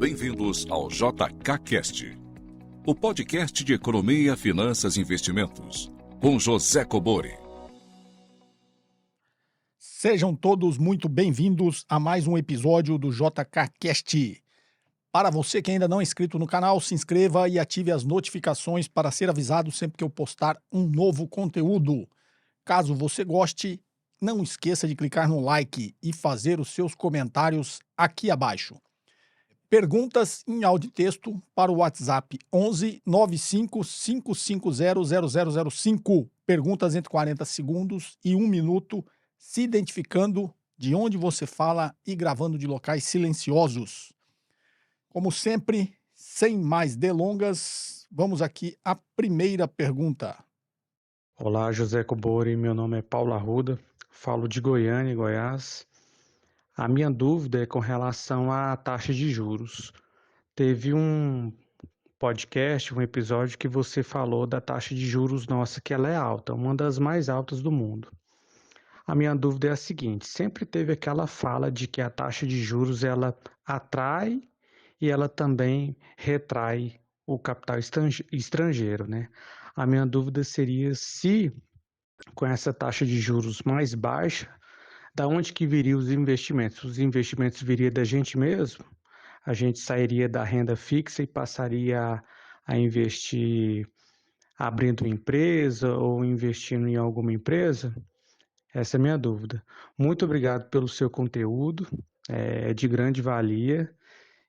Bem-vindos ao JKCast, o podcast de economia, finanças e investimentos, com José Cobori. Sejam todos muito bem-vindos a mais um episódio do JKCast. Para você que ainda não é inscrito no canal, se inscreva e ative as notificações para ser avisado sempre que eu postar um novo conteúdo. Caso você goste, não esqueça de clicar no like e fazer os seus comentários aqui abaixo. Perguntas em áudio e texto para o WhatsApp 11 95 550 0005. Perguntas entre 40 segundos e 1 minuto, se identificando de onde você fala e gravando de locais silenciosos. Como sempre, sem mais delongas, vamos aqui à primeira pergunta. Olá, José Cobori, meu nome é Paulo Arruda, falo de Goiânia, Goiás. A minha dúvida é com relação à taxa de juros. Teve um podcast, um episódio que você falou da taxa de juros nossa, que ela é alta, uma das mais altas do mundo. A minha dúvida é a seguinte: sempre teve aquela fala de que a taxa de juros ela atrai e ela também retrai o capital estrangeiro, né? A minha dúvida seria se, com essa taxa de juros mais baixa, da onde que viriam os investimentos? Os investimentos viriam da gente mesmo? A gente sairia da renda fixa e passaria a investir abrindo uma empresa ou investindo em alguma empresa? Essa é a minha dúvida. Muito obrigado pelo seu conteúdo, é de grande valia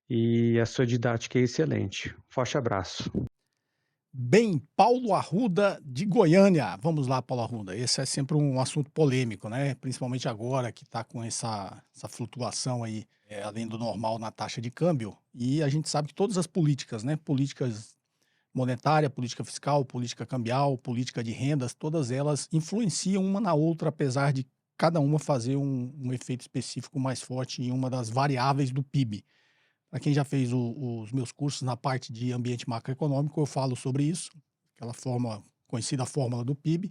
e a sua didática é excelente. Forte abraço. Bem, Paulo Arruda de Goiânia. Vamos lá, Paulo Arruda. Esse é sempre um assunto polêmico, né? Principalmente agora que está com essa flutuação aí, além do normal na taxa de câmbio. E a gente sabe que todas as políticas, né? Políticas monetária, política fiscal, política cambial, política de rendas, todas elas influenciam uma na outra, apesar de cada uma fazer um efeito específico mais forte em uma das variáveis do PIB. Para quem já fez os meus cursos na parte de ambiente macroeconômico, eu falo sobre isso, aquela conhecida fórmula do PIB,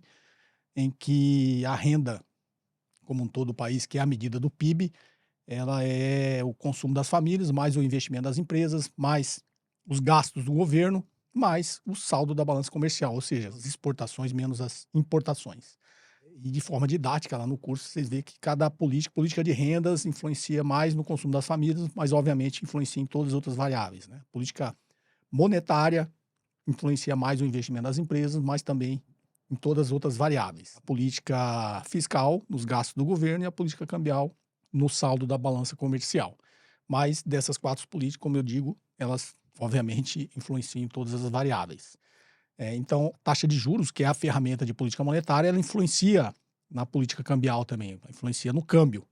em que a renda, como um todo o país, que é a medida do PIB, ela é o consumo das famílias, mais o investimento das empresas, mais os gastos do governo, mais o saldo da balança comercial, ou seja, as exportações menos as importações. E de forma didática, lá no curso, vocês veem que cada política de rendas influencia mais no consumo das famílias, mas obviamente influencia em todas as outras variáveis, né? Política monetária influencia mais o investimento das empresas, mas também em todas as outras variáveis. A política fiscal, nos gastos do governo, e a política cambial, no saldo da balança comercial. Mas dessas quatro políticas, como eu digo, elas obviamente influenciam em todas as variáveis. Então, taxa de juros, que é a ferramenta de política monetária, ela influencia na política cambial também, influencia no câmbio.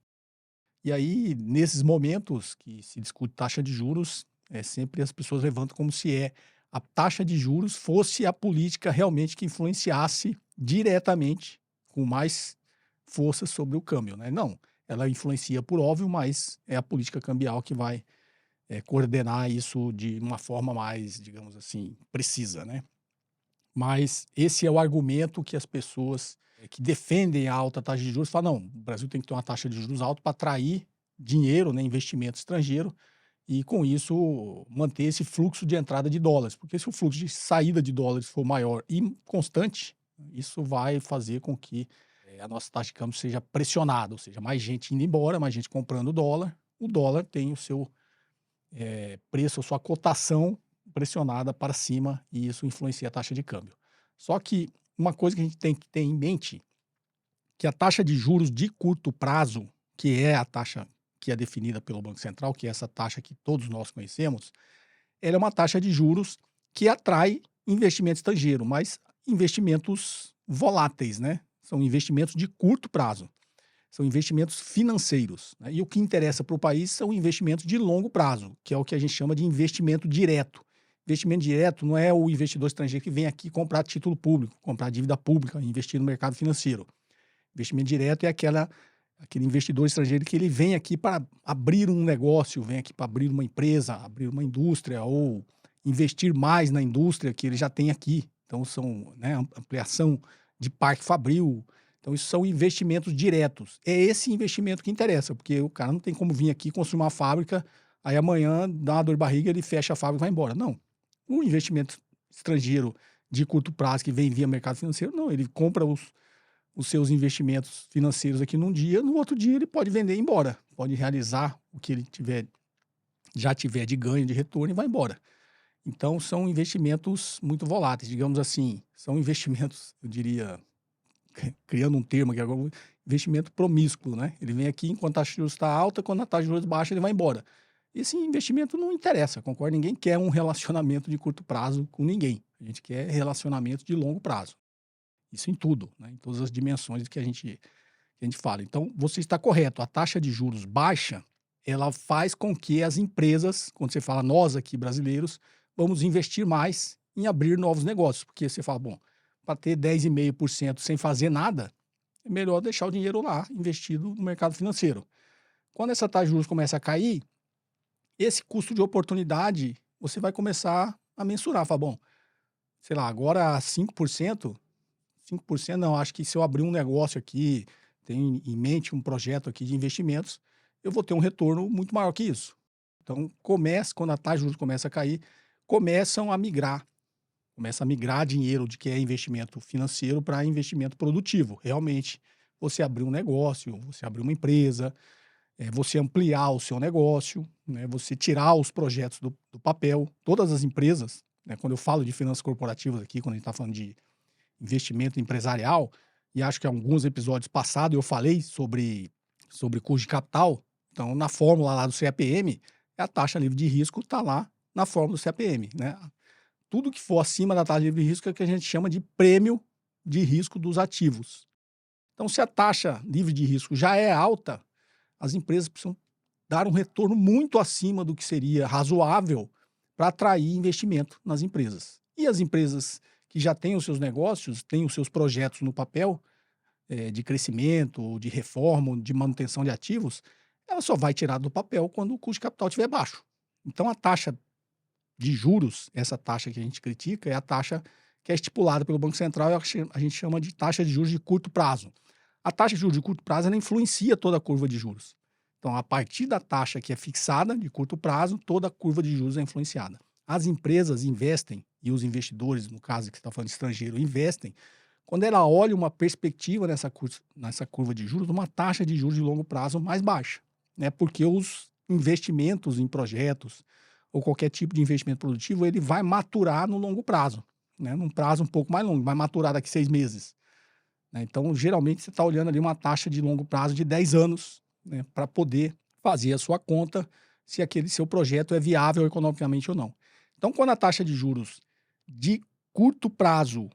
E aí, nesses momentos que se discute taxa de juros, sempre as pessoas levantam como se a taxa de juros fosse a política realmente que influenciasse diretamente, com mais força sobre o câmbio, né? Não, ela influencia por óbvio, mas é a política cambial que vai coordenar isso de uma forma mais, digamos assim, precisa, né? Mas esse é o argumento que as pessoas que defendem a alta taxa de juros falam: não, o Brasil tem que ter uma taxa de juros alta para atrair dinheiro, né, investimento estrangeiro, e com isso manter esse fluxo de entrada de dólares. Porque se o fluxo de saída de dólares for maior e constante, isso vai fazer com que a nossa taxa de câmbio seja pressionada, ou seja, mais gente indo embora, mais gente comprando dólar, o dólar tem o seu preço, a sua cotação pressionada para cima, e isso influencia a taxa de câmbio. Só que uma coisa que a gente tem que ter em mente, que a taxa de juros de curto prazo, que é a taxa que é definida pelo Banco Central, que é essa taxa que todos nós conhecemos, ela é uma taxa de juros que atrai investimento estrangeiro, mas investimentos voláteis, né? São investimentos de curto prazo. São investimentos financeiros, né? E o que interessa para o país são investimentos de longo prazo, que é o que a gente chama de investimento direto. Investimento direto não é o investidor estrangeiro que vem aqui comprar título público, comprar dívida pública, investir no mercado financeiro. Investimento direto é aquele investidor estrangeiro que ele vem aqui para abrir um negócio, vem aqui para abrir uma empresa, abrir uma indústria ou investir mais na indústria que ele já tem aqui. Então, são, né, ampliação de parque fabril. Então, isso são investimentos diretos. É esse investimento que interessa, porque o cara não tem como vir aqui construir uma fábrica aí amanhã dá uma dor de barriga, ele fecha a fábrica e vai embora. Não. O investimento estrangeiro de curto prazo que vem via mercado financeiro, não. Ele compra os seus investimentos financeiros aqui num dia, no outro dia ele pode vender e ir embora. Pode realizar o que ele já tiver de ganho, de retorno e vai embora. Então, são investimentos muito voláteis, digamos assim. São investimentos, eu diria, criando um termo aqui agora, investimento promíscuo, né? Ele vem aqui enquanto a taxa de juros está alta, quando a taxa de juros baixa, ele vai embora. Esse investimento não interessa, concordo? Ninguém quer um relacionamento de curto prazo com ninguém. A gente quer relacionamento de longo prazo. Isso em tudo, né? Em todas as dimensões que a gente fala. Então, você está correto. A taxa de juros baixa, ela faz com que as empresas, quando você fala nós aqui brasileiros, vamos investir mais em abrir novos negócios. Porque você fala, bom, para ter 10,5% sem fazer nada, é melhor deixar o dinheiro lá, investido no mercado financeiro. Quando essa taxa de juros começa a cair, esse custo de oportunidade, você vai começar a mensurar. Fala, bom, sei lá, agora 5%, 5% não, acho que se eu abrir um negócio aqui, tenho em mente um projeto aqui de investimentos, eu vou ter um retorno muito maior que isso. Então, quando a taxa de juros começa a cair, começa a migrar dinheiro de que é investimento financeiro para investimento produtivo. Realmente, você abrir um negócio, você abrir uma empresa, você ampliar o seu negócio, né, você tirar os projetos do papel. Todas as empresas, né, quando eu falo de finanças corporativas aqui, quando a gente está falando de investimento empresarial, e acho que em alguns episódios passados eu falei sobre custo de capital. Então, na fórmula lá do CAPM, a taxa livre de risco está lá na fórmula do CAPM, né? Tudo que for acima da taxa livre de risco é o que a gente chama de prêmio de risco dos ativos. Então, se a taxa livre de risco já é alta, as empresas precisam dar um retorno muito acima do que seria razoável para atrair investimento nas empresas. E as empresas que já têm os seus negócios, têm os seus projetos no papel, de crescimento, de reforma, de manutenção de ativos, ela só vai tirar do papel quando o custo de capital estiver baixo. Então, a taxa de juros, essa taxa que a gente critica, é a taxa que é estipulada pelo Banco Central e a gente chama de taxa de juros de curto prazo. A taxa de juros de curto prazo ela influencia toda a curva de juros. Então, a partir da taxa que é fixada de curto prazo, toda a curva de juros é influenciada. As empresas investem, e os investidores, no caso que você está falando de estrangeiro, investem, quando ela olha uma perspectiva nessa curva de juros, uma taxa de juros de longo prazo mais baixa, né? Porque os investimentos em projetos ou qualquer tipo de investimento produtivo, ele vai maturar no longo prazo, né? Num prazo um pouco mais longo, vai maturar daqui 6 meses. Né? Então, geralmente, você está olhando ali uma taxa de longo prazo de 10 anos, né? Para poder fazer a sua conta se aquele seu projeto é viável economicamente ou não. Então, quando a taxa de juros de curto prazo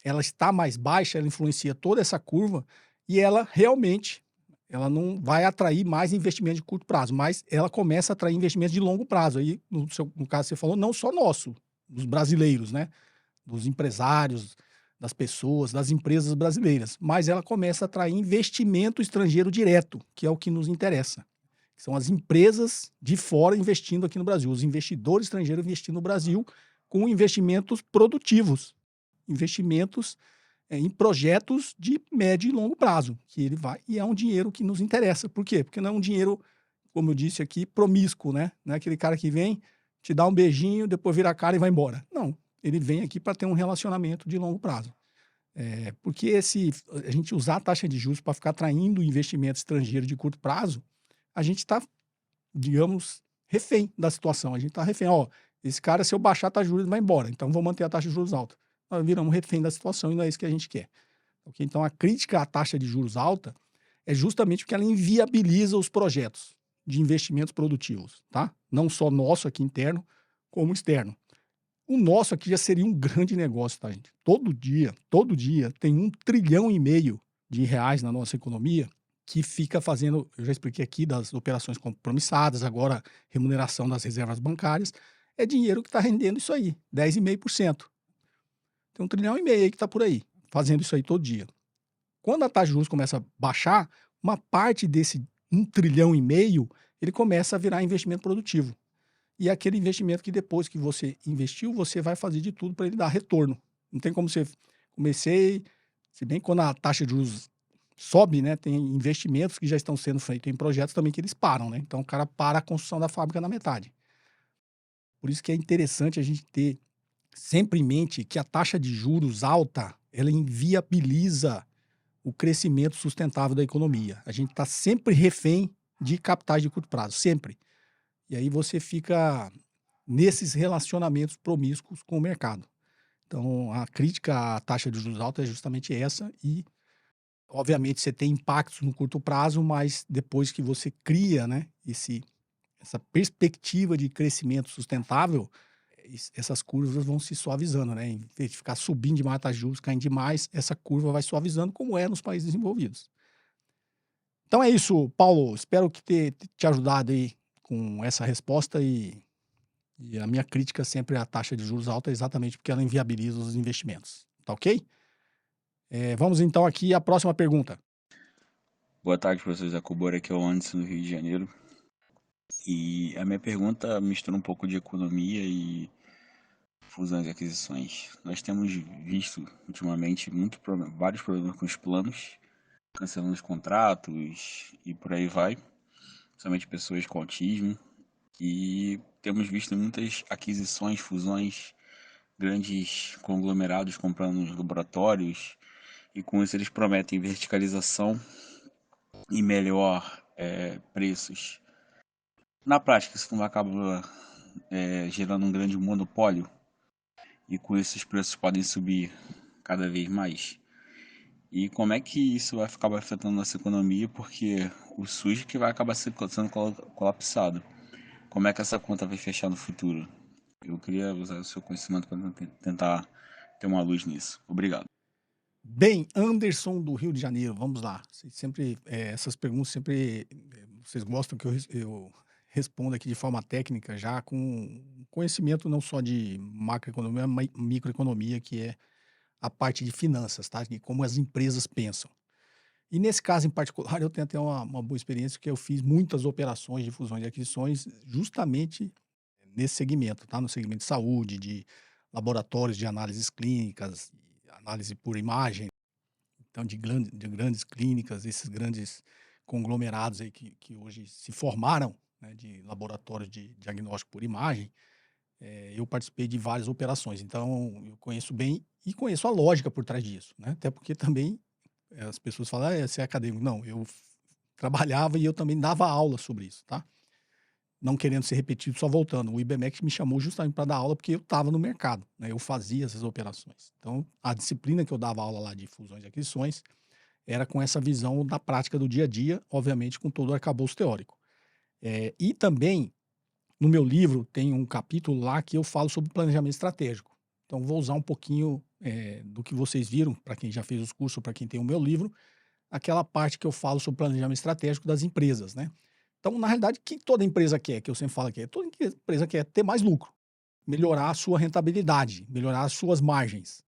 ela está mais baixa, ela influencia toda essa curva e ela realmente não vai atrair mais investimento de curto prazo, mas ela começa a atrair investimento de longo prazo. Aí, no caso você falou, não só nosso, dos brasileiros, né? Dos empresários, das pessoas, das empresas brasileiras, mas ela começa a atrair investimento estrangeiro direto, que é o que nos interessa. São as empresas de fora investindo aqui no Brasil, os investidores estrangeiros investindo no Brasil com investimentos produtivos, investimentos em projetos de médio e longo prazo, que ele vai e é um dinheiro que nos interessa. Por quê? Porque não é um dinheiro, como eu disse aqui, promíscuo, né? Não é aquele cara que vem, te dá um beijinho, depois vira a cara e vai embora. Não, ele vem aqui para ter um relacionamento de longo prazo. Porque a gente usar a taxa de juros para ficar atraindo investimento estrangeiro de curto prazo, a gente está, digamos, refém da situação. A gente está refém. Ó, esse cara, se eu baixar a taxa de juros, ele vai embora. Então, vou manter a taxa de juros alta. Nós viramos refém da situação e não é isso que a gente quer. Okay? Então, a crítica à taxa de juros alta é justamente porque ela inviabiliza os projetos de investimentos produtivos, tá? Não só nosso aqui interno, como externo. O nosso aqui já seria um grande negócio, tá, gente? Todo dia tem R$1,5 trilhão de reais na nossa economia que fica fazendo, eu já expliquei aqui, das operações compromissadas, agora remuneração das reservas bancárias, é dinheiro que está rendendo isso aí, 10,5%. Tem R$1,5 trilhão aí que está por aí, fazendo isso aí todo dia. Quando a taxa de juros começa a baixar, uma parte desse R$1,5 trilhão, ele começa a virar investimento produtivo. E é aquele investimento que depois que você investiu, você vai fazer de tudo para ele dar retorno. Não tem como você... se bem que quando a taxa de juros sobe, né? Tem investimentos que já estão sendo feitos em projetos também que eles param, né? Então o cara para a construção da fábrica na metade. Por isso que é interessante a gente ter sempre em mente que a taxa de juros alta, ela inviabiliza o crescimento sustentável da economia. A gente está sempre refém de capitais de curto prazo, sempre. E aí você fica nesses relacionamentos promíscuos com o mercado. Então, a crítica à taxa de juros alta é justamente essa e, obviamente, você tem impactos no curto prazo, mas depois que você cria, né, essa perspectiva de crescimento sustentável, essas curvas vão se suavizando, né? Em vez de ficar subindo demais a taxa de juros, caindo demais, essa curva vai suavizando, como é nos países desenvolvidos. Então é isso, Paulo. Espero que te ajudado aí com essa resposta e a minha crítica sempre à taxa de juros alta é exatamente porque ela inviabiliza os investimentos. Tá ok? Vamos então aqui à próxima pergunta. Boa tarde, professor Zé Cobor, aqui é o Anderson, do Rio de Janeiro. E a minha pergunta mistura um pouco de economia e fusões e aquisições. Nós temos visto ultimamente vários problemas com os planos, cancelando os contratos e por aí vai, somente pessoas com autismo. E temos visto muitas aquisições, fusões, grandes conglomerados comprando laboratórios, e com isso eles prometem verticalização e melhor preços. Na prática, isso não acaba gerando um grande monopólio, e com isso os preços podem subir cada vez mais. E como é que isso vai acabar afetando nossa economia, porque o SUS que vai acabar sendo colapsado. Como é que essa conta vai fechar no futuro? Eu queria usar o seu conhecimento para tentar ter uma luz nisso. Obrigado. Bem, Anderson do Rio de Janeiro, vamos lá. Essas perguntas vocês gostam que eu responda aqui de forma técnica, já com conhecimento não só de macroeconomia, mas microeconomia, que é a parte de finanças, tá? De como as empresas pensam. E nesse caso em particular, eu tenho até uma boa experiência, porque eu fiz muitas operações de fusões e aquisições justamente nesse segmento, tá? No segmento de saúde, de laboratórios de análises clínicas, análise por imagem, então de grandes clínicas, esses grandes conglomerados aí que hoje se formaram, né, de laboratórios de diagnóstico por imagem. Eu participei de várias operações, então eu conheço bem e conheço a lógica por trás disso, né? Até porque também as pessoas falam, você é acadêmico. Não, eu trabalhava e eu também dava aula sobre isso, tá? Não querendo ser repetido, só voltando. O IBMEC me chamou justamente para dar aula porque eu estava no mercado, né? Eu fazia essas operações. Então, a disciplina que eu dava aula lá de fusões e aquisições era com essa visão da prática do dia a dia, obviamente com todo o arcabouço teórico. E também, no meu livro, tem um capítulo lá que eu falo sobre planejamento estratégico. Então, vou usar um pouquinho do que vocês viram, para quem já fez os cursos, para quem tem o meu livro, aquela parte que eu falo sobre planejamento estratégico das empresas, né? Então, na realidade, o que toda empresa quer, que eu sempre falo que toda empresa quer ter mais lucro, melhorar a sua rentabilidade, melhorar as suas margens.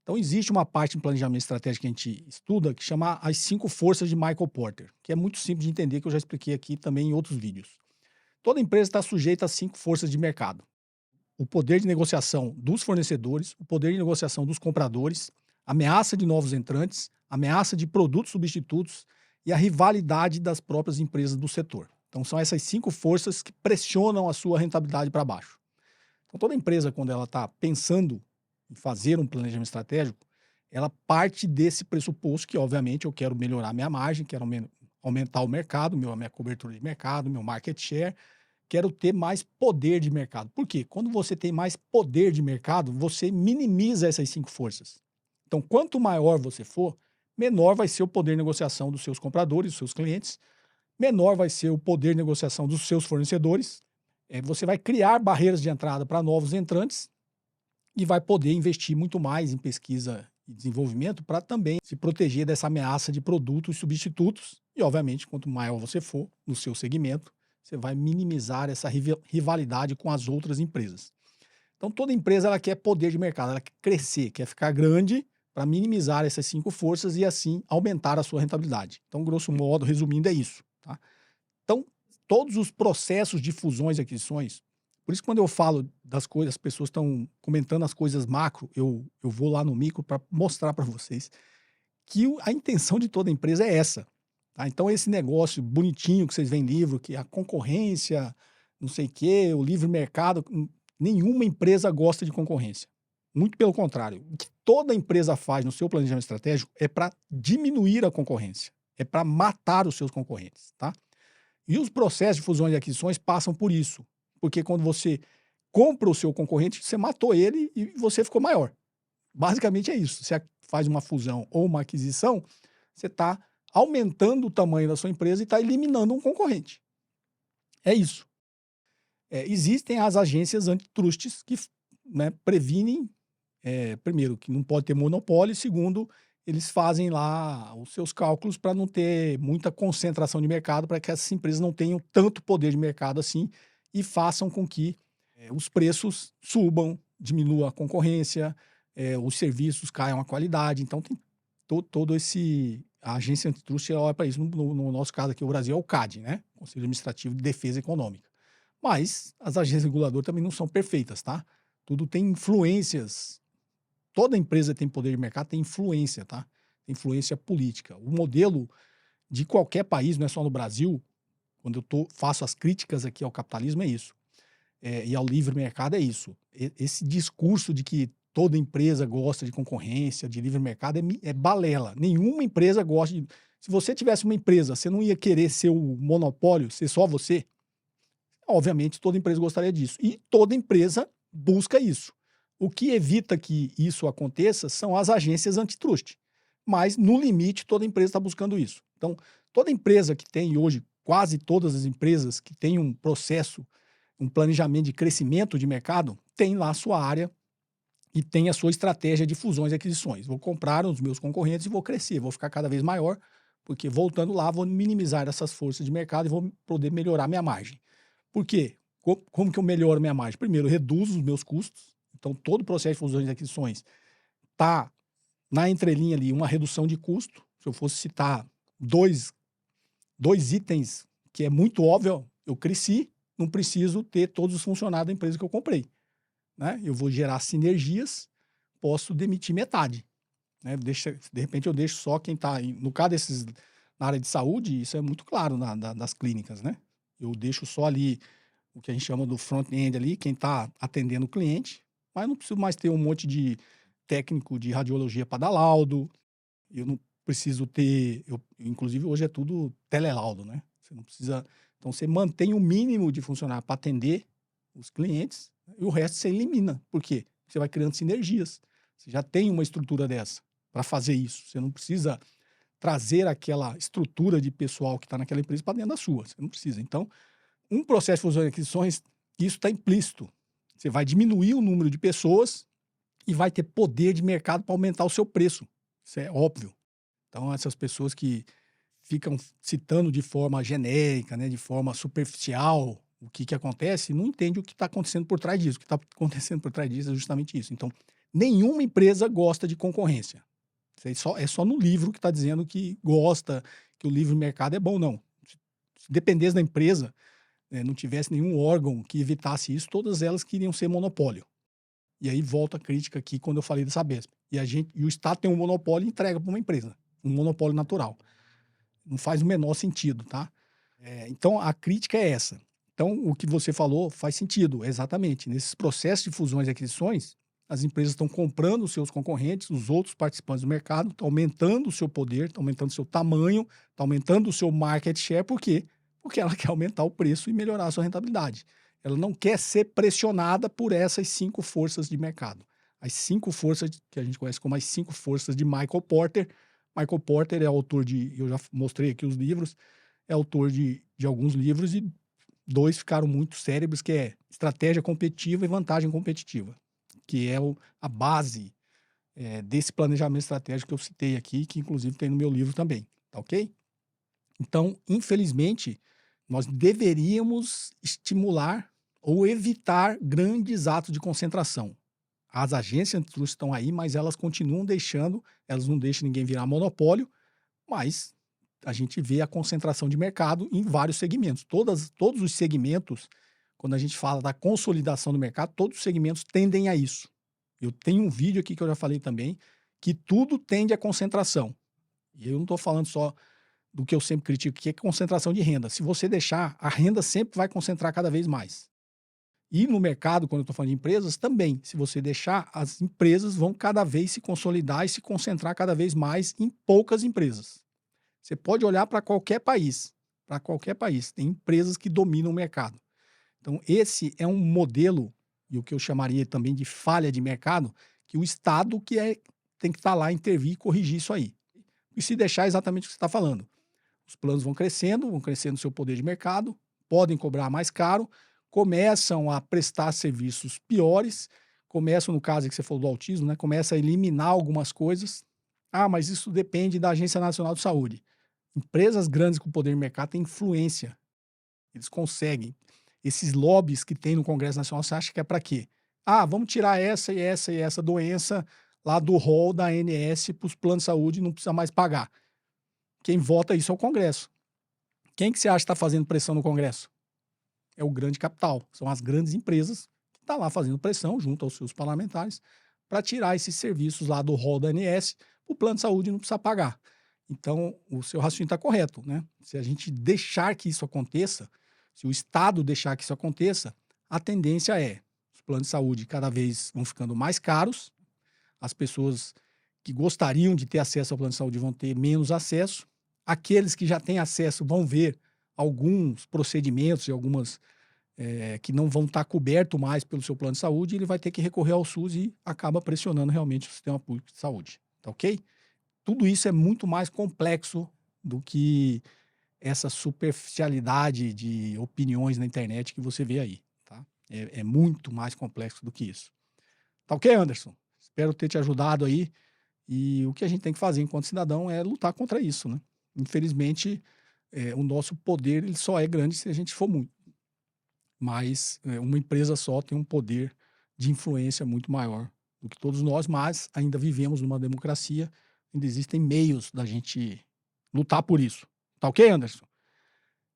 Então, existe uma parte em planejamento estratégico que a gente estuda que chama as 5 forças de Michael Porter, que é muito simples de entender, que eu já expliquei aqui também em outros vídeos. Toda empresa está sujeita a 5 forças de mercado: o poder de negociação dos fornecedores, o poder de negociação dos compradores, ameaça de novos entrantes, ameaça de produtos substitutos e a rivalidade das próprias empresas do setor. Então, são essas 5 forças que pressionam a sua rentabilidade para baixo. Então, toda empresa, quando ela está pensando em fazer um planejamento estratégico, ela parte desse pressuposto que, obviamente, eu quero melhorar minha margem, quero aumentar o mercado, minha cobertura de mercado, meu market share, quero ter mais poder de mercado. Por quê? Quando você tem mais poder de mercado, você minimiza essas 5 forças. Então, quanto maior você for, menor vai ser o poder de negociação dos seus compradores, dos seus clientes, menor vai ser o poder de negociação dos seus fornecedores. Você vai criar barreiras de entrada para novos entrantes e vai poder investir muito mais em pesquisa e desenvolvimento para também se proteger dessa ameaça de produtos substitutos. E, obviamente, quanto maior você for no seu segmento, você vai minimizar essa rivalidade com as outras empresas. Então, toda empresa ela quer poder de mercado, ela quer crescer, quer ficar grande para minimizar essas 5 forças e, assim, aumentar a sua rentabilidade. Então, grosso modo, resumindo, é isso. Tá? Então, todos os processos de fusões e aquisições, por isso que quando eu falo das coisas, as pessoas estão comentando as coisas macro, eu vou lá no micro para mostrar para vocês que a intenção de toda empresa é essa. Tá? Então, esse negócio bonitinho que vocês veem em livro, que a concorrência, não sei o quê, o livre mercado, nenhuma empresa gosta de concorrência. Muito pelo contrário. O que toda empresa faz no seu planejamento estratégico é para diminuir a concorrência, é para matar os seus concorrentes. Tá? E os processos de fusões e aquisições passam por isso. Porque quando você compra o seu concorrente, você matou ele e você ficou maior. Basicamente é isso. Você faz uma fusão ou uma aquisição, você está aumentando o tamanho da sua empresa e está eliminando um concorrente. É isso. Existem as agências antitrustes que, né, previnem, primeiro, que não pode ter monopólio, e segundo, eles fazem lá os seus cálculos para não ter muita concentração de mercado, para que essas empresas não tenham tanto poder de mercado assim e façam com que os preços subam, diminua a concorrência, os serviços caiam a qualidade. Então, tem todo esse... A agência antitrust olha para isso. No nosso caso aqui, o Brasil é o CAD, né? Conselho Administrativo de Defesa Econômica. Mas as agências reguladoras também não são perfeitas, tá? Tudo tem influências. Toda empresa tem poder de mercado, tem influência, tá? Tem influência política. O modelo de qualquer país, não é só no Brasil, quando eu faço as críticas aqui ao capitalismo, é isso. E ao livre mercado é isso. Esse discurso de que toda empresa gosta de concorrência, de livre mercado, é balela. Nenhuma empresa gosta de... Se você tivesse uma empresa, você não ia querer ser o monopólio, ser só você? Obviamente, toda empresa gostaria disso. E toda empresa busca isso. O que evita que isso aconteça são as agências antitrust. Mas, no limite, toda empresa está buscando isso. Então, toda empresa que tem hoje, quase todas as empresas que têm um processo, um planejamento de crescimento de mercado, tem lá a sua área e tem a sua estratégia de fusões e aquisições. Vou comprar os meus concorrentes e vou crescer, vou ficar cada vez maior, porque voltando lá, vou minimizar essas forças de mercado e vou poder melhorar minha margem. Por quê? Como que eu melhoro minha margem? Primeiro, eu reduzo os meus custos. Então, todo o processo de fusões e aquisições está na entrelinha ali, uma redução de custo. Se eu fosse citar dois itens que é muito óbvio, eu cresci, não preciso ter todos os funcionários da empresa que eu comprei. Né? Eu vou gerar sinergias, posso demitir metade. Né? De repente eu deixo só quem está... No caso desses, na área de saúde, isso é muito claro das clínicas. Né? Eu deixo só ali o que a gente chama do front-end ali, quem está atendendo o cliente, mas não preciso mais ter um monte de técnico de radiologia para dar laudo, eu não preciso ter... inclusive, hoje é tudo telelaudo, né? Você não precisa... Então, você mantém o mínimo de funcionário para atender os clientes e o resto você elimina. Por quê? Você vai criando sinergias. Você já tem uma estrutura dessa para fazer isso. Você não precisa trazer aquela estrutura de pessoal que está naquela empresa para dentro da sua. Você não precisa. Então, um processo de fusão e aquisições, isso está implícito. Você vai diminuir o número de pessoas e vai ter poder de mercado para aumentar o seu preço. Isso é óbvio. Então, essas pessoas que ficam citando de forma genérica, né, de forma superficial, o que acontece, não entende o que está acontecendo por trás disso. O que está acontecendo por trás disso é justamente isso. Então, nenhuma empresa gosta de concorrência. É só no livro que está dizendo que gosta, que o livre mercado é bom, não. Se dependesse da empresa, não tivesse nenhum órgão que evitasse isso, todas elas queriam ser monopólio. E aí volta a crítica aqui quando eu falei da Sabesp. E o Estado tem um monopólio e entrega para uma empresa. Um monopólio natural. Não faz o menor sentido, tá? Então, a crítica é essa. Então, o que você falou faz sentido, exatamente. Nesses processos de fusões e aquisições, as empresas estão comprando os seus concorrentes, os outros participantes do mercado, estão aumentando o seu poder, estão aumentando o seu tamanho, estão aumentando o seu market share. Por quê? Porque ela quer aumentar o preço e melhorar a sua rentabilidade. Ela não quer ser pressionada por essas 5 forças de mercado. As 5 forças, que a gente conhece como as 5 forças de Michael Porter. Michael Porter é autor eu já mostrei aqui os livros, é autor de alguns livros e 2 ficaram muito célebres, que é Estratégia Competitiva e Vantagem Competitiva, que é a base desse planejamento estratégico que eu citei aqui, que inclusive tem no meu livro também, tá ok? Então, infelizmente, nós deveríamos estimular ou evitar grandes atos de concentração. As agências antitrust estão aí, mas elas continuam elas não deixam ninguém virar monopólio, mas a gente vê a concentração de mercado em vários segmentos. Todos os segmentos, quando a gente fala da consolidação do mercado, todos os segmentos tendem a isso. Eu tenho um vídeo aqui que eu já falei também, que tudo tende à concentração. E eu não estou falando só do que eu sempre critico, que é concentração de renda. Se você deixar, a renda sempre vai concentrar cada vez mais. E no mercado, quando eu estou falando de empresas, também. Se você deixar, as empresas vão cada vez se consolidar e se concentrar cada vez mais em poucas empresas. Você pode olhar para qualquer país. Para qualquer país. Tem empresas que dominam o mercado. Então, esse é um modelo, e o que eu chamaria também de falha de mercado, que o Estado tem que estar lá, intervir e corrigir isso aí. E se deixar, é exatamente o que você está falando. Os planos vão crescendo o seu poder de mercado, podem cobrar mais caro, começam a prestar serviços piores, começam, no caso que você falou do autismo, né, começa a eliminar algumas coisas. Ah, mas isso depende da Agência Nacional de Saúde. Empresas grandes com poder de mercado têm influência. Eles conseguem. Esses lobbies que tem no Congresso Nacional, você acha que é para quê? Ah, vamos tirar essa e essa e essa doença lá do rol da ANS para os planos de saúde e não precisa mais pagar. Quem vota isso é o Congresso. Quem que você acha que está fazendo pressão no Congresso? É o grande capital. São as grandes empresas que estão lá fazendo pressão junto aos seus parlamentares para tirar esses serviços lá do rol da ANS, o plano de saúde não precisa pagar. Então, o seu raciocínio está correto, né? Se a gente deixar que isso aconteça, se o Estado deixar que isso aconteça, a tendência é os planos de saúde cada vez vão ficando mais caros, as pessoas que gostariam de ter acesso ao plano de saúde vão ter menos acesso, aqueles que já têm acesso vão ver alguns procedimentos e algumas que não vão estar cobertos mais pelo seu plano de saúde, e ele vai ter que recorrer ao SUS e acaba pressionando realmente o sistema público de saúde. Tá ok? Tudo isso é muito mais complexo do que essa superficialidade de opiniões na internet que você vê aí, tá? É muito mais complexo do que isso. Tá ok, Anderson? Espero ter te ajudado aí. E o que a gente tem que fazer enquanto cidadão é lutar contra isso, né? Infelizmente, o nosso poder ele só é grande se a gente for muito. Mas uma empresa só tem um poder de influência muito maior do que todos nós, mas ainda vivemos numa democracia, ainda existem meios da gente lutar por isso. Tá ok, Anderson?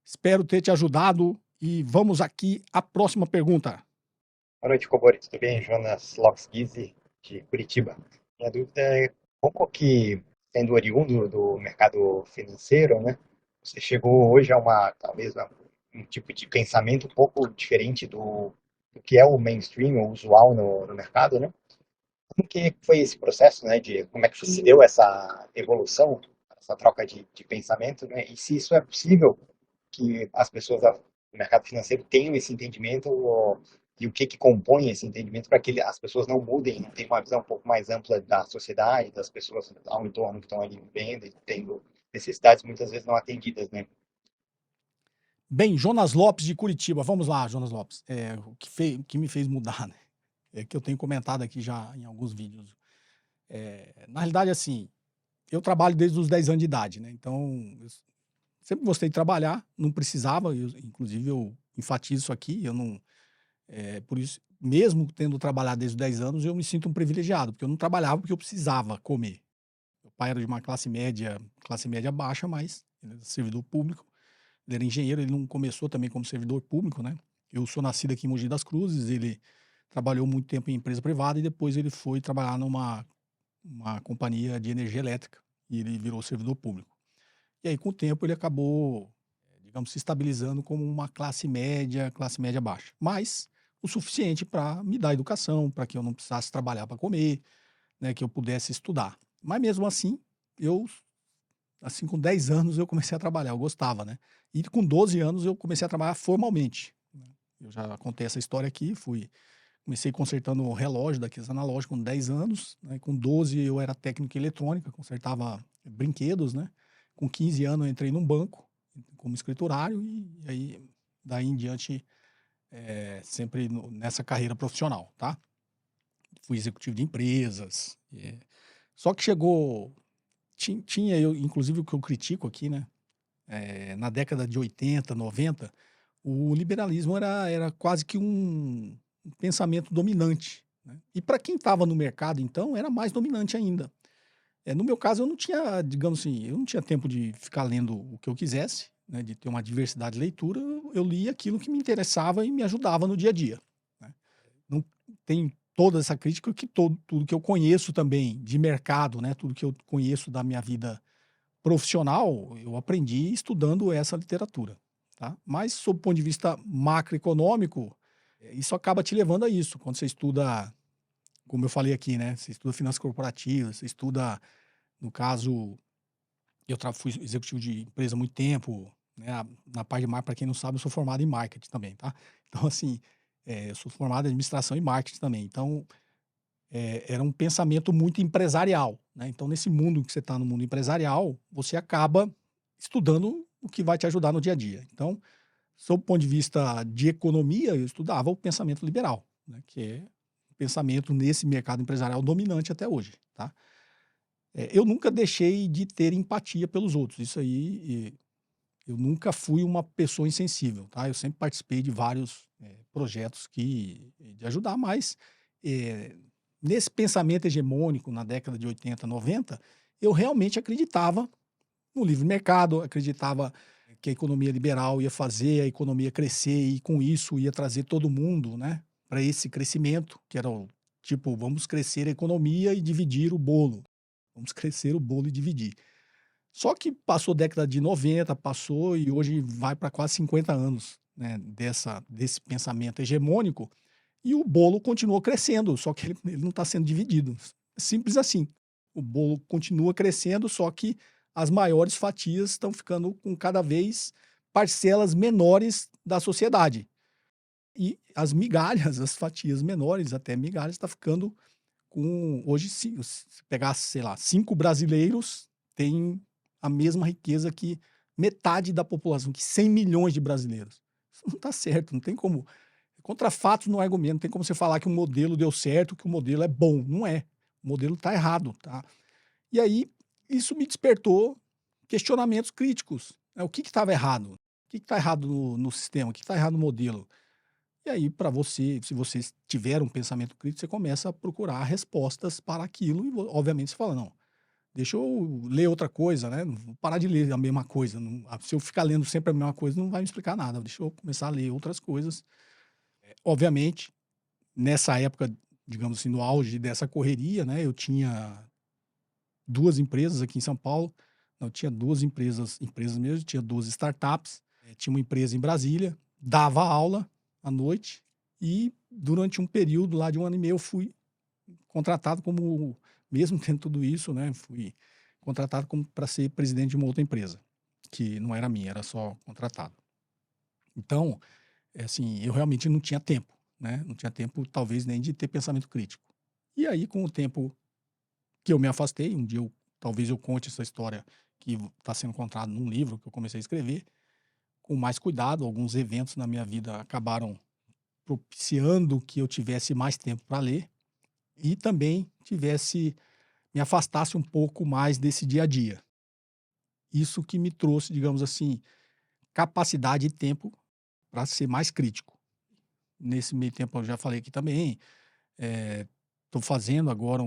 Espero ter te ajudado e vamos aqui à próxima pergunta. Boa noite, Cobori. Tudo bem? Jonas Lopes-Guise, de Curitiba. Minha dúvida é como que, sendo oriundo do mercado financeiro, né, você chegou hoje a talvez um tipo de pensamento um pouco diferente do que é o mainstream, o usual no mercado, né? Como que foi esse processo, né, como é que se deu essa evolução, essa troca de pensamento, né? E se isso é possível que as pessoas do mercado financeiro tenham esse entendimento e o que compõe esse entendimento para que as pessoas não mudem, não tenham uma visão um pouco mais ampla da sociedade, das pessoas ao entorno que estão ali vivendo e tendo necessidades muitas vezes não atendidas, né? Bem, Jonas Lopes de Curitiba. Vamos lá, Jonas Lopes. O que me fez mudar, né? É que eu tenho comentado aqui já em alguns vídeos. Na realidade, assim, eu trabalho desde os 10 anos de idade, né? Então, eu sempre gostei de trabalhar, não precisava, inclusive eu enfatizo isso aqui, eu não... por isso, mesmo tendo trabalhado desde os 10 anos, eu me sinto um privilegiado, porque eu não trabalhava porque eu precisava comer. Meu pai era de uma classe média baixa, mas ele era servidor público, ele era engenheiro, ele não começou também como servidor público, né? Eu sou nascido aqui em Mogi das Cruzes, ele trabalhou muito tempo em empresa privada e depois ele foi trabalhar numa companhia de energia elétrica e ele virou servidor público. E aí, com o tempo, ele acabou, digamos, se estabilizando como uma classe média baixa. Mas o suficiente para me dar educação, para que eu não precisasse trabalhar para comer, né, que eu pudesse estudar. Mas mesmo assim, com 10 anos, eu comecei a trabalhar, eu gostava, né? E com 12 anos, eu comecei a trabalhar formalmente. Eu já contei essa história aqui, comecei consertando o relógio daqueles analógicos com 10 anos, né? Com 12 eu era técnico em eletrônica, consertava brinquedos, né? Com 15 anos eu entrei num banco como escriturário e aí daí em diante sempre nessa carreira profissional, tá? Fui executivo de empresas. Só que tinha eu, inclusive o que eu critico aqui, né? Na década de 80, 90, o liberalismo era quase que um pensamento dominante, né? E para quem estava no mercado, então, era mais dominante ainda. No meu caso, eu não tinha, digamos assim, eu não tinha tempo de ficar lendo o que eu quisesse, né, de ter uma diversidade de leitura. Eu lia aquilo que me interessava e me ajudava no dia a dia, né? Não tem toda essa crítica que tudo que eu conheço também de mercado, né, tudo que eu conheço da minha vida profissional, eu aprendi estudando essa literatura, tá? Mas, sob o ponto de vista macroeconômico, isso acaba te levando a isso. Quando você estuda, como eu falei aqui, né? Você estuda finanças corporativas, você estuda, no caso, fui executivo de empresa há muito tempo, né? Na parte de marketing, para quem não sabe, eu sou formado em marketing também, tá? Então, assim, eu sou formado em administração e marketing também. Então, era um pensamento muito empresarial, né? Então, nesse mundo que você está no mundo empresarial, você acaba estudando o que vai te ajudar no dia a dia. Então, sob o ponto de vista de economia, eu estudava o pensamento liberal, né? Que é o pensamento nesse mercado empresarial dominante até hoje, tá? Eu nunca deixei de ter empatia pelos outros. Isso aí, eu nunca fui uma pessoa insensível, tá? Eu sempre participei de vários projetos de ajudar, mas eh, nesse pensamento hegemônico na década de 80, 90, eu realmente acreditava no livre mercado, acreditava que a economia liberal ia fazer a economia crescer e com isso ia trazer todo mundo, né, para esse crescimento, que era o tipo, vamos crescer a economia e dividir o bolo. Vamos crescer o bolo e dividir. Só que passou a década de 90, passou e hoje vai para quase 50 anos, né, desse pensamento hegemônico, e o bolo continuou crescendo, só que ele não está sendo dividido. Simples assim. O bolo continua crescendo, só que as maiores fatias estão ficando com cada vez parcelas menores da sociedade. E as migalhas, as fatias menores, até migalhas, está ficando com. Hoje, se pegar, sei lá, 5 brasileiros têm a mesma riqueza que metade da população, que 100 milhões de brasileiros. Isso não está certo, não tem como. Contra fatos não é argumento, não tem como você falar que o modelo deu certo, que o modelo é bom. Não é. O modelo está errado, tá? E aí, isso me despertou questionamentos críticos, né? O que estava errado? O que está errado no sistema? O que está errado no modelo? E aí, para você, se você tiver um pensamento crítico, você começa a procurar respostas para aquilo e, obviamente, você fala, não, deixa eu ler outra coisa, né? Não vou parar de ler a mesma coisa. Se eu ficar lendo sempre a mesma coisa, não vai me explicar nada. Deixa eu começar a ler outras coisas. Obviamente, nessa época, digamos assim, no auge dessa correria, né? Eu tinha 2 empresas aqui em São Paulo. Não, eu tinha 2 empresas mesmo, tinha 2 startups, tinha uma empresa em Brasília, dava aula à noite e durante um período lá de 1 ano e meio eu fui contratado como, mesmo tendo tudo isso, né, fui contratado como para ser presidente de uma outra empresa, que não era minha, era só contratado. Então, assim, eu realmente não tinha tempo, né, não tinha tempo talvez nem de ter pensamento crítico. E aí com o tempo que eu me afastei, um dia talvez eu conte essa história que está sendo contada num livro que eu comecei a escrever, com mais cuidado, alguns eventos na minha vida acabaram propiciando que eu tivesse mais tempo para ler e também me afastasse um pouco mais desse dia a dia. Isso que me trouxe, digamos assim, capacidade e tempo para ser mais crítico. Nesse meio tempo eu já falei aqui também, estou fazendo agora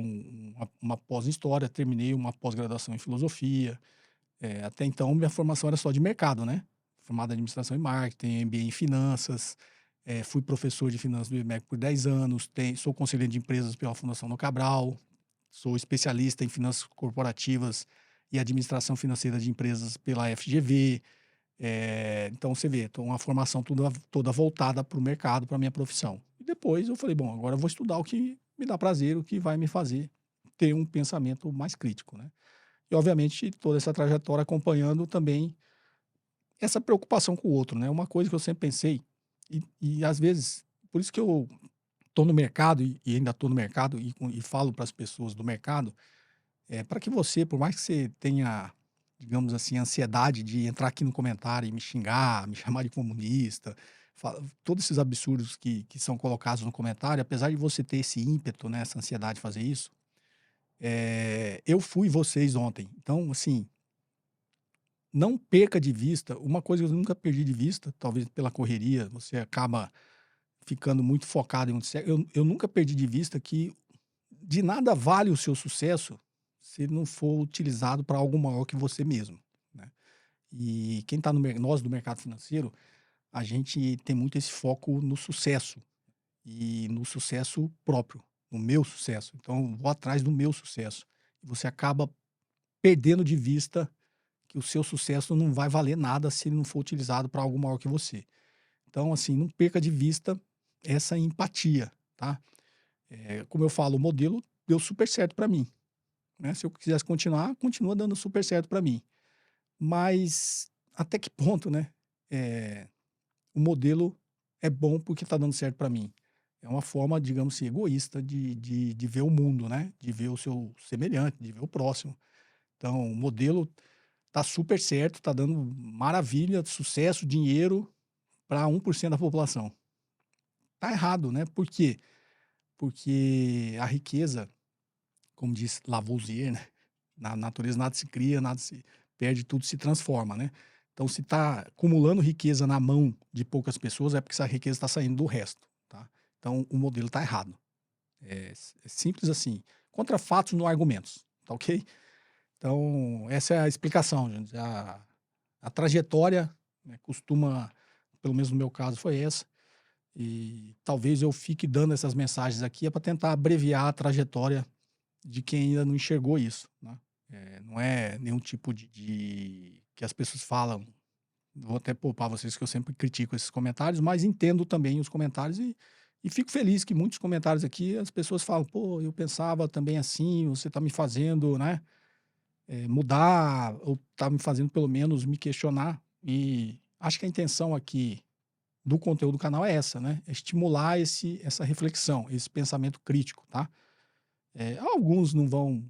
uma pós-história, terminei uma pós-graduação em filosofia. Até então, minha formação era só de mercado, né? Formado em administração e marketing, MBA em finanças, fui professor de finanças do IBMEC por 10 anos, sou conselheiro de empresas pela Fundação No Cabral, sou especialista em finanças corporativas e administração financeira de empresas pela FGV. Então, você vê, uma formação toda voltada para o mercado, para a minha profissão. E depois eu falei, bom, agora eu vou estudar o que me dá prazer, o que vai me fazer ter um pensamento mais crítico, né? E, obviamente, toda essa trajetória acompanhando também essa preocupação com o outro, né? Uma coisa que eu sempre pensei, e às vezes, por isso que eu estou no mercado e ainda estou no mercado e falo para as pessoas do mercado, para que você, por mais que você tenha, digamos assim, ansiedade de entrar aqui no comentário e me xingar, me chamar de comunista, todos esses absurdos que são colocados no comentário, apesar de você ter esse ímpeto, né, essa ansiedade de fazer isso, eu fui vocês ontem. Então, assim, não perca de vista, uma coisa que eu nunca perdi de vista, talvez pela correria, você acaba ficando muito focado em um eu nunca perdi de vista que de nada vale o seu sucesso se ele não for utilizado para algo maior que você mesmo, né. E quem está nós do mercado financeiro, a gente tem muito esse foco no sucesso, e no sucesso próprio, no meu sucesso. Então eu vou atrás do meu sucesso. E você acaba perdendo de vista que o seu sucesso não vai valer nada se ele não for utilizado para algo maior que você. Então, assim, não perca de vista essa empatia, tá? Como eu falo, o modelo deu super certo para mim, né? Se eu quisesse continuar, continua dando super certo para mim. Mas até que ponto, né? O modelo é bom porque está dando certo para mim. É uma forma, digamos assim, egoísta de ver o mundo, né? De ver o seu semelhante, de ver o próximo. Então, o modelo tá super certo, tá dando maravilha, sucesso, dinheiro para 1% da população. Tá errado, né? Por quê? Porque a riqueza, como diz Lavoisier, né? Na natureza nada se cria, nada se perde, tudo se transforma, né? Então, se está acumulando riqueza na mão de poucas pessoas, é porque essa riqueza está saindo do resto, tá? Então, o modelo está errado. É simples assim. Contra fatos, não há argumentos, tá ok? Então, essa é a explicação, gente. A trajetória, né, costuma, pelo menos no meu caso, foi essa. E talvez eu fique dando essas mensagens aqui para tentar abreviar a trajetória de quem ainda não enxergou isso, né? Não é nenhum tipo de que as pessoas falam. Vou até poupar vocês que eu sempre critico esses comentários, mas entendo também os comentários e fico feliz que muitos comentários aqui as pessoas falam, pô, eu pensava também assim, você está me fazendo, né, mudar, ou está me fazendo pelo menos me questionar. E acho que a intenção aqui do conteúdo do canal é essa, né? É estimular essa reflexão, esse pensamento crítico, tá? Alguns não vão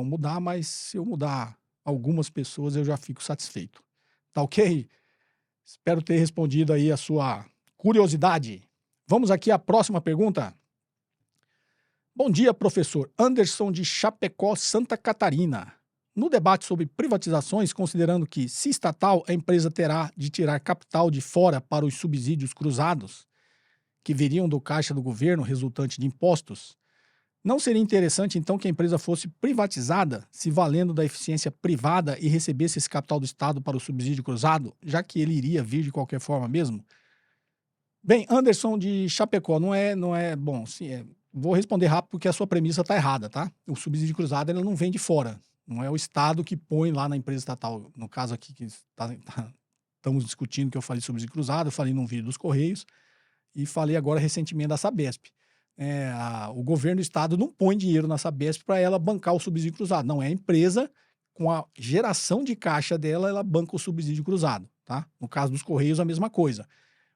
mudar, mas se eu mudar algumas pessoas, eu já fico satisfeito. Tá ok? Espero ter respondido aí a sua curiosidade. Vamos aqui à próxima pergunta. Bom dia, professor Anderson de Chapecó, Santa Catarina. No debate sobre privatizações, considerando que, se estatal, a empresa terá de tirar capital de fora para os subsídios cruzados, que viriam do caixa do governo resultante de impostos, não seria interessante, então, que a empresa fosse privatizada, se valendo da eficiência privada e recebesse esse capital do Estado para o subsídio cruzado, já que ele iria vir de qualquer forma mesmo? Bem, Anderson de Chapecó, não é bom, sim, vou responder rápido porque a sua premissa está errada, tá? O subsídio cruzado ele não vem de fora, não é o Estado que põe lá na empresa estatal. No caso aqui que estamos discutindo, que eu falei subsídio cruzado, eu falei num vídeo dos Correios e falei agora recentemente da Sabesp. O governo do Estado não põe dinheiro na Sabesp para ela bancar o subsídio cruzado. Não, é a empresa, com a geração de caixa dela, ela banca o subsídio cruzado, tá? No caso dos Correios, a mesma coisa.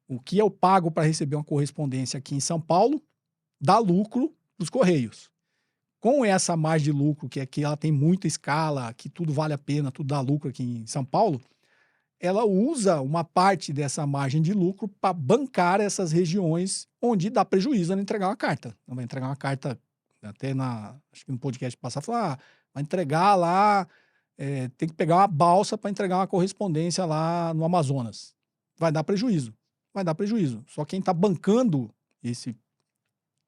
O que eu pago para receber uma correspondência aqui em São Paulo dá lucro para os Correios. Com essa margem de lucro, que aqui ela tem muita escala, que tudo vale a pena, tudo dá lucro aqui em São Paulo, ela usa uma parte dessa margem de lucro para bancar essas regiões onde dá prejuízo ela entregar uma carta. Ela vai entregar uma carta, até acho que no podcast passado, falar, vai entregar lá, tem que pegar uma balsa para entregar uma correspondência lá no Amazonas. Vai dar prejuízo. Só quem está bancando esse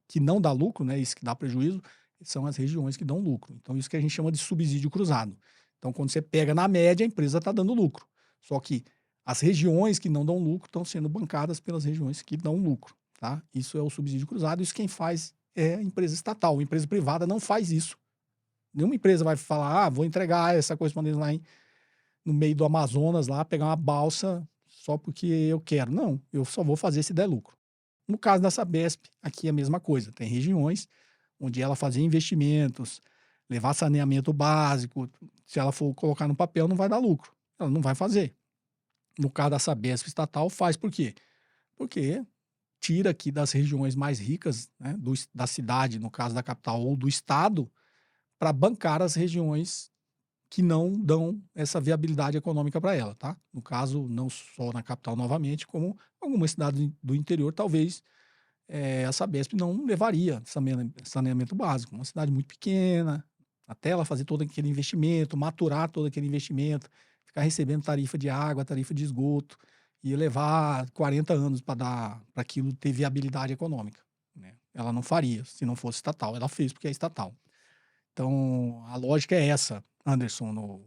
que não dá lucro, né, isso que dá prejuízo, são as regiões que dão lucro. Então, isso que a gente chama de subsídio cruzado. Então, quando você pega na média, a empresa está dando lucro. Só que as regiões que não dão lucro estão sendo bancadas pelas regiões que dão lucro, tá? Isso é o subsídio cruzado. Isso quem faz é a empresa estatal. A empresa privada não faz isso. Nenhuma empresa vai falar, vou entregar essa correspondência lá no meio do Amazonas, lá, pegar uma balsa só porque eu quero. Não, eu só vou fazer se der lucro. No caso da Sabesp, aqui é a mesma coisa. Tem regiões onde ela fazia investimentos, levar saneamento básico. Se ela for colocar no papel, não vai dar lucro. Ela não vai fazer. No caso da Sabesp estatal, faz por quê? Porque tira aqui das regiões mais ricas, né, da cidade, no caso da capital, ou do estado, para bancar as regiões que não dão essa viabilidade econômica para ela, tá? No caso, não só na capital novamente, como alguma cidade do interior, talvez a Sabesp não levaria saneamento básico. Uma cidade muito pequena, até ela fazer todo aquele investimento, maturar todo aquele investimento, ficar recebendo tarifa de água, tarifa de esgoto, ia levar 40 anos para aquilo ter viabilidade econômica, né? Ela não faria se não fosse estatal. Ela fez porque é estatal. Então, a lógica é essa, Anderson.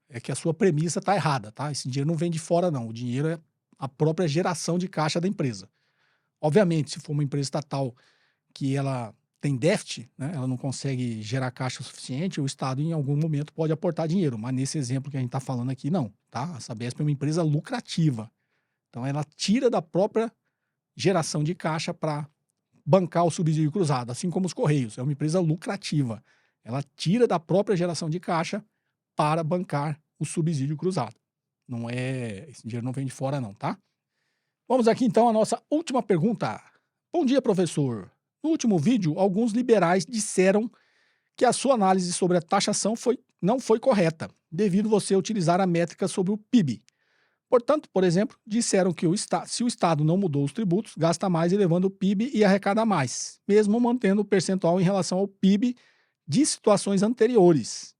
É que a sua premissa está errada, tá? Esse dinheiro não vem de fora, não. O dinheiro é a própria geração de caixa da empresa. Obviamente, se for uma empresa estatal que ela tem déficit, né, ela não consegue gerar caixa suficiente, o Estado em algum momento pode aportar dinheiro, mas nesse exemplo que a gente está falando aqui, não, tá? A Sabesp é uma empresa lucrativa, então ela tira da própria geração de caixa para bancar o subsídio cruzado, assim como os Correios, é uma empresa lucrativa, ela tira da própria geração de caixa para bancar o subsídio cruzado. Não é, esse dinheiro não vem de fora não, tá? Vamos aqui então à nossa última pergunta. Bom dia, professor. No último vídeo, alguns liberais disseram que a sua análise sobre a taxação não foi correta, devido você utilizar a métrica sobre o PIB. Portanto, por exemplo, disseram que se o Estado não mudou os tributos, gasta mais elevando o PIB e arrecada mais, mesmo mantendo o percentual em relação ao PIB de situações anteriores.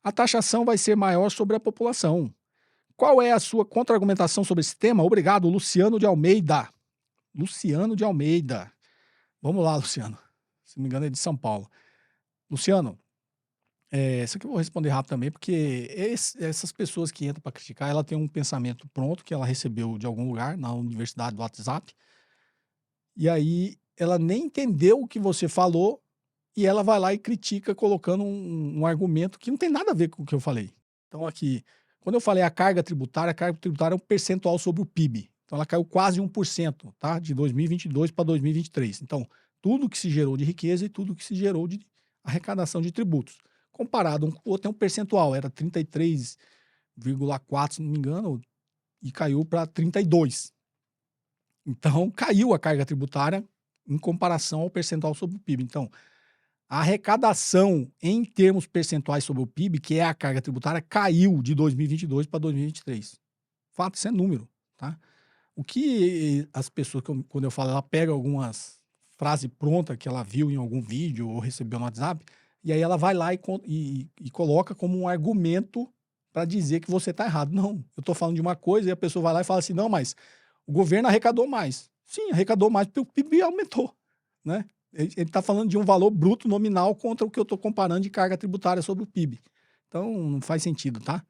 A taxação vai ser maior sobre a população. Qual é a sua contra-argumentação sobre esse tema? Obrigado, Luciano de Almeida. Luciano de Almeida. Vamos lá, Luciano. Se não me engano, é de São Paulo. Luciano, isso aqui eu vou responder rápido também, porque essas pessoas que entram para criticar, ela tem um pensamento pronto que ela recebeu de algum lugar, na universidade do WhatsApp, e aí ela nem entendeu o que você falou, e ela vai lá e critica colocando um argumento que não tem nada a ver com o que eu falei. Então aqui, quando eu falei a carga tributária é um percentual sobre o PIB. Então ela caiu quase 1%, tá? De 2022 para 2023. Então, tudo que se gerou de riqueza e tudo que se gerou de arrecadação de tributos. Comparado com o outro, tem um percentual, era 33,4%, se não me engano, e caiu para 32%. Então, caiu a carga tributária em comparação ao percentual sobre o PIB. Então, a arrecadação em termos percentuais sobre o PIB, que é a carga tributária, caiu de 2022 para 2023. Fato, isso é número, tá? O que as pessoas, quando eu falo, ela pega algumas frases prontas que ela viu em algum vídeo ou recebeu no WhatsApp, e aí ela vai lá e coloca como um argumento para dizer que você está errado. Não, eu estou falando de uma coisa e a pessoa vai lá e fala assim, não, mas o governo arrecadou mais. Sim, arrecadou mais porque o PIB aumentou, né? Ele está falando de um valor bruto nominal contra o que eu estou comparando de carga tributária sobre o PIB. Então, não faz sentido, tá?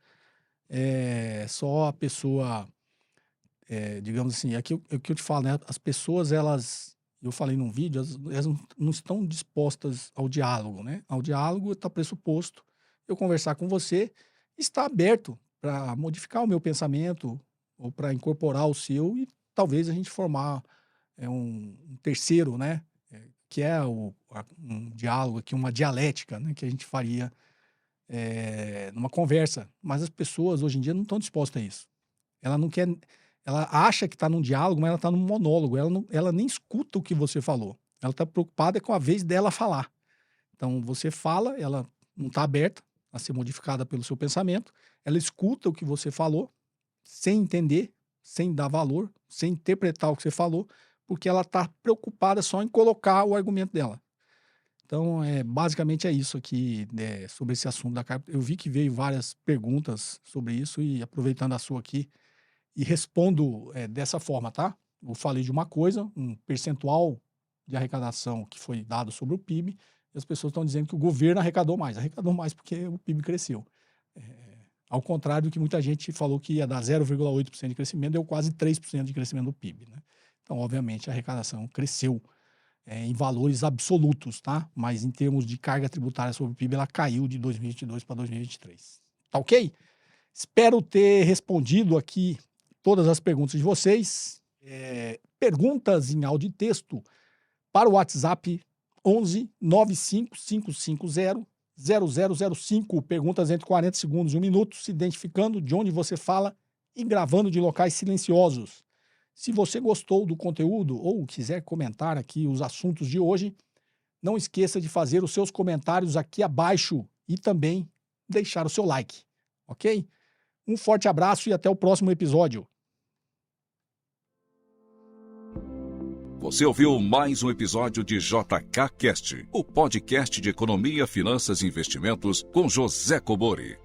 É só a pessoa, digamos assim, é o que eu te falo, né? As pessoas, eu falei num vídeo, elas não estão dispostas ao diálogo, né? Ao diálogo está pressuposto eu conversar com você, está aberto para modificar o meu pensamento ou para incorporar o seu e talvez a gente formar um terceiro, né? Que é um diálogo aqui, uma dialética, né, que a gente faria numa conversa. Mas as pessoas hoje em dia não estão dispostas a isso. Ela não quer, ela acha que está num diálogo, mas ela está num monólogo. Ela nem escuta o que você falou. Ela está preocupada com a vez dela falar. Então você fala, ela não está aberta a ser modificada pelo seu pensamento. Ela escuta o que você falou, sem entender, sem dar valor, sem interpretar o que você falou, porque ela está preocupada só em colocar o argumento dela. Então, basicamente é isso aqui, sobre esse assunto da carga. Eu vi que veio várias perguntas sobre isso e aproveitando a sua aqui, e respondo dessa forma, tá? Eu falei de uma coisa, um percentual de arrecadação que foi dado sobre o PIB, e as pessoas estão dizendo que o governo arrecadou mais porque o PIB cresceu. Ao contrário do que muita gente falou que ia dar 0,8% de crescimento, deu quase 3% de crescimento do PIB, né? Então, obviamente, a arrecadação cresceu em valores absolutos, tá? Mas em termos de carga tributária sobre o PIB, ela caiu de 2022 para 2023. Tá ok? Espero ter respondido aqui todas as perguntas de vocês. Perguntas em áudio e texto para o WhatsApp 11 95550 0005. Perguntas entre 40 segundos e 1 minuto, se identificando de onde você fala e gravando de locais silenciosos. Se você gostou do conteúdo ou quiser comentar aqui os assuntos de hoje, não esqueça de fazer os seus comentários aqui abaixo e também deixar o seu like, ok? Um forte abraço e até o próximo episódio. Você ouviu mais um episódio de JK Cast, o podcast de economia, finanças e investimentos com José Cobori.